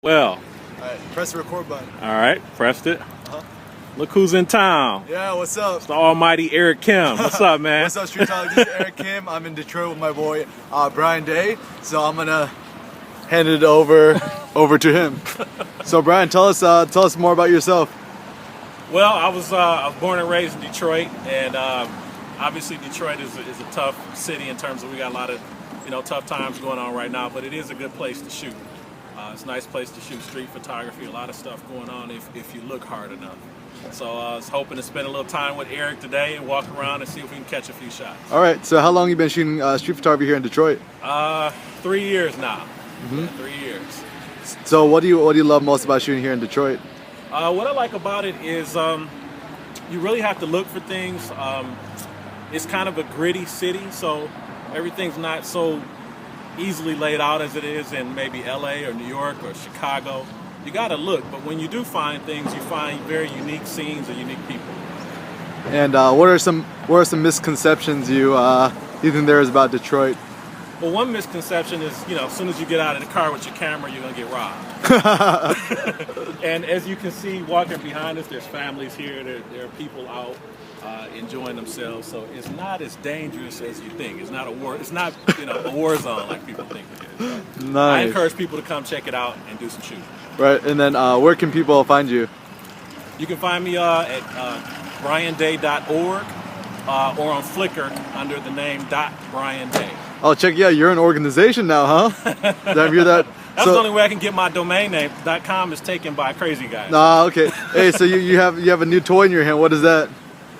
Well, Alright, press the record button. all right, pressed it. Look who's in town. Yeah, what's up? It's the almighty Eric Kim. What's up, man? What's up, Street Talk? This is Eric Kim. I'm in Detroit with my boy Brian Day. So I'm gonna hand it over to him. So Brian, tell us more about yourself. Well, I was born and raised in Detroit, and obviously Detroit is a tough city in terms of we got a lot of tough times going on right now, but it is a good place to shoot. It's a nice place to shoot street photography. A lot of stuff going on if you look hard enough. So I was hoping to spend a little time with Eric today and walk around and see if we can catch a few shots. All right. So how long have you been shooting street photography here in Detroit? 3 years now. Yeah, 3 years. So what do you love most about shooting here in Detroit? What I like about it is you really have to look for things. It's kind of a gritty city, so everything's not so easily laid out as it is in maybe LA or New York or Chicago. You got to look, but when you do find things, you find very unique scenes and unique people. And what are some misconceptions you think there is about Detroit? Well, one misconception is, as soon as you get out of the car with your camera, you're going to get robbed. And as you can see, walking behind us, there's families here. There are people out enjoying themselves. So it's not as dangerous as you think. It's not a war. It's not a war zone like people think it is. Nice. I encourage people to come check it out and do some shooting. Right. And then where can people find you? You can find me at brianday.org or on Flickr under the name .brianday. Oh, yeah, you're an organization now, huh? Did I hear that? That's the only way I can get my domain name. .com is taken by crazy guys. Ah, okay. Hey, so you have a new toy in your hand. What is that?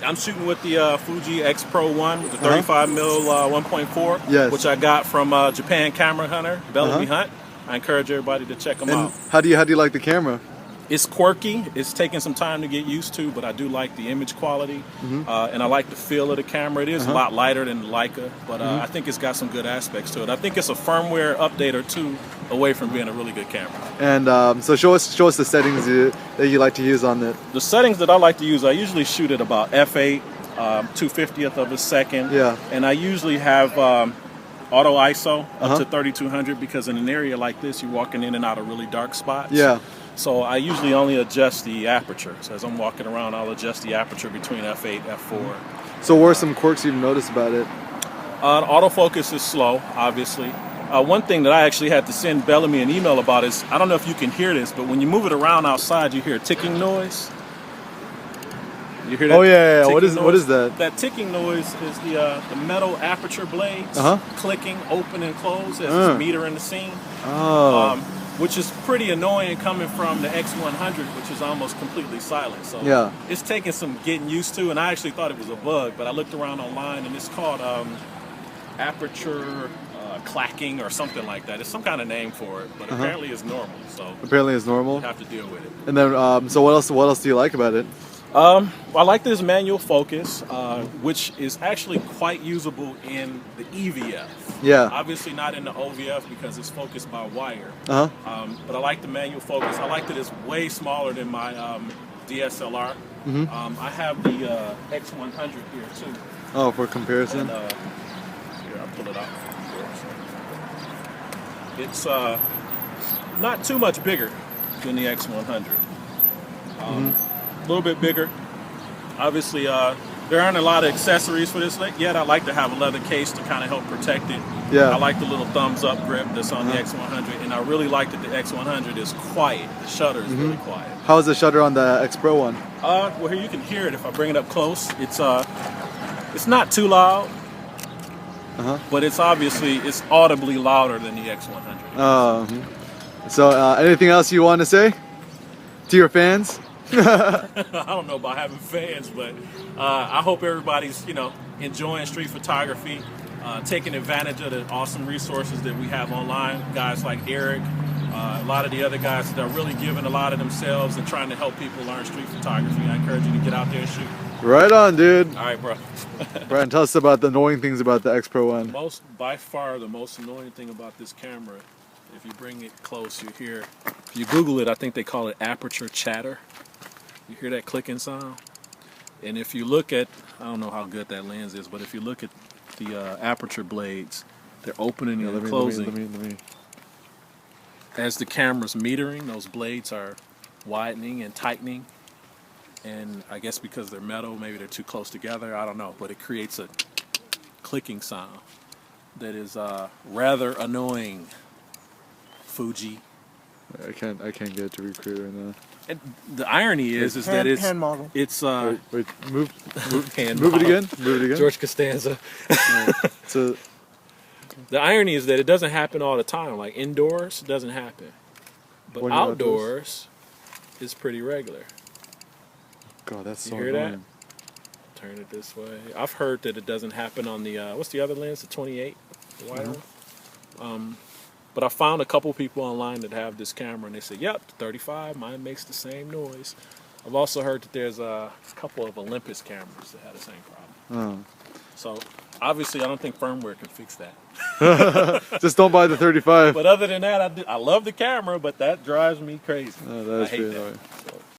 I'm shooting with the Fuji X-Pro 1 with the 35mm 1.4, yes, which I got from Japan Camera Hunter, Bellamy Hunt. I encourage everybody to check them out. How do you like the camera? It's quirky. It's taking some time to get used to, but I do like the image quality, and I like the feel of the camera. It is a lot lighter than Leica, but I think it's got some good aspects to it. I think it's a firmware update or two away from being a really good camera. And so show us the settings that you like to use on it. The settings that I like to use, I usually shoot at about f8, 2/50th of a second. Yeah. And I usually have auto ISO up to 3200 because in an area like this, you're walking in and out of really dark spots. Yeah. So I usually only adjust the aperture. So as I'm walking around, I'll adjust the aperture between f8, f4. So what are some quirks you've noticed about it? Autofocus is slow, obviously. One thing that I actually had to send Bellamy an email about is, I don't know if you can hear this, but when you move it around outside, you hear a ticking noise. You hear that? Oh yeah. What is that? That ticking noise is the metal aperture blades clicking open and close as it's metering the scene. Oh. Which is pretty annoying coming from the X100, which is almost completely silent. So yeah, it's taking some getting used to, and I actually thought it was a bug, but I looked around online, and it's called aperture clacking or something like that. It's some kind of name for it, but apparently it's normal. So apparently it's normal. You have to deal with it. And then, so what else do you like about it? I like this manual focus, which is actually quite usable in the EVF. Yeah. Obviously not in the OVF because it's focused by wire. But I like the manual focus. I like that it's way smaller than my DSLR. I have the X100 here too. Oh, for comparison. And, here, I'll pull it out. It's not too much bigger than the X100. A little bit bigger. Obviously, there aren't a lot of accessories for this yet. I like to have a leather case to kind of help protect it. Yeah. I like the little thumbs up grip that's on the X100, and I really like that the X100 is quiet. The shutter is really quiet. How is the shutter on the X-Pro one? Well, here you can hear it if I bring it up close. It's not too loud, but it's audibly louder than the X100. So anything else you want to say to your fans? I don't know about having fans, but I hope everybody's enjoying street photography, taking advantage of the awesome resources that we have online. Guys like Eric, a lot of the other guys that are really giving a lot of themselves and trying to help people learn street photography. I encourage you to get out there and shoot. Right on, dude. All right, bro. Brian, tell us about the annoying things about the X-Pro one. By far, the most annoying thing about this camera, if you bring it close, you hear. If you Google it, I think they call it Aperture Chatter. You hear that clicking sound? And if you look at, I don't know how good that lens is, but if you look at the aperture blades, they're opening and closing. Let me. as the camera's metering, those blades are widening and tightening. And I guess because they're metal, maybe they're too close together, I don't know. But it creates a clicking sound that is rather annoying. Fuji. I can't get it to recreate right now. And the irony is that it's hand model. It's Wait, move hand it model. again. Move it again. George Costanza. So, The irony is that it doesn't happen all the time. Like indoors, it doesn't happen, but When you're outdoors, it's pretty regular. God, that's so You hear that? annoying. Turn it this way. I've heard that it doesn't happen on the what's the other lens? The 28, the wide one. But I found a couple people online that have this camera, and they said, "Yep, 35, mine makes the same noise." I've also heard that there's a couple of Olympus cameras that have the same problem. So obviously, I don't think firmware can fix that. Just don't buy the 35. But other than that, I love the camera, but that drives me crazy. Oh, that is I hate pretty that. annoying. So,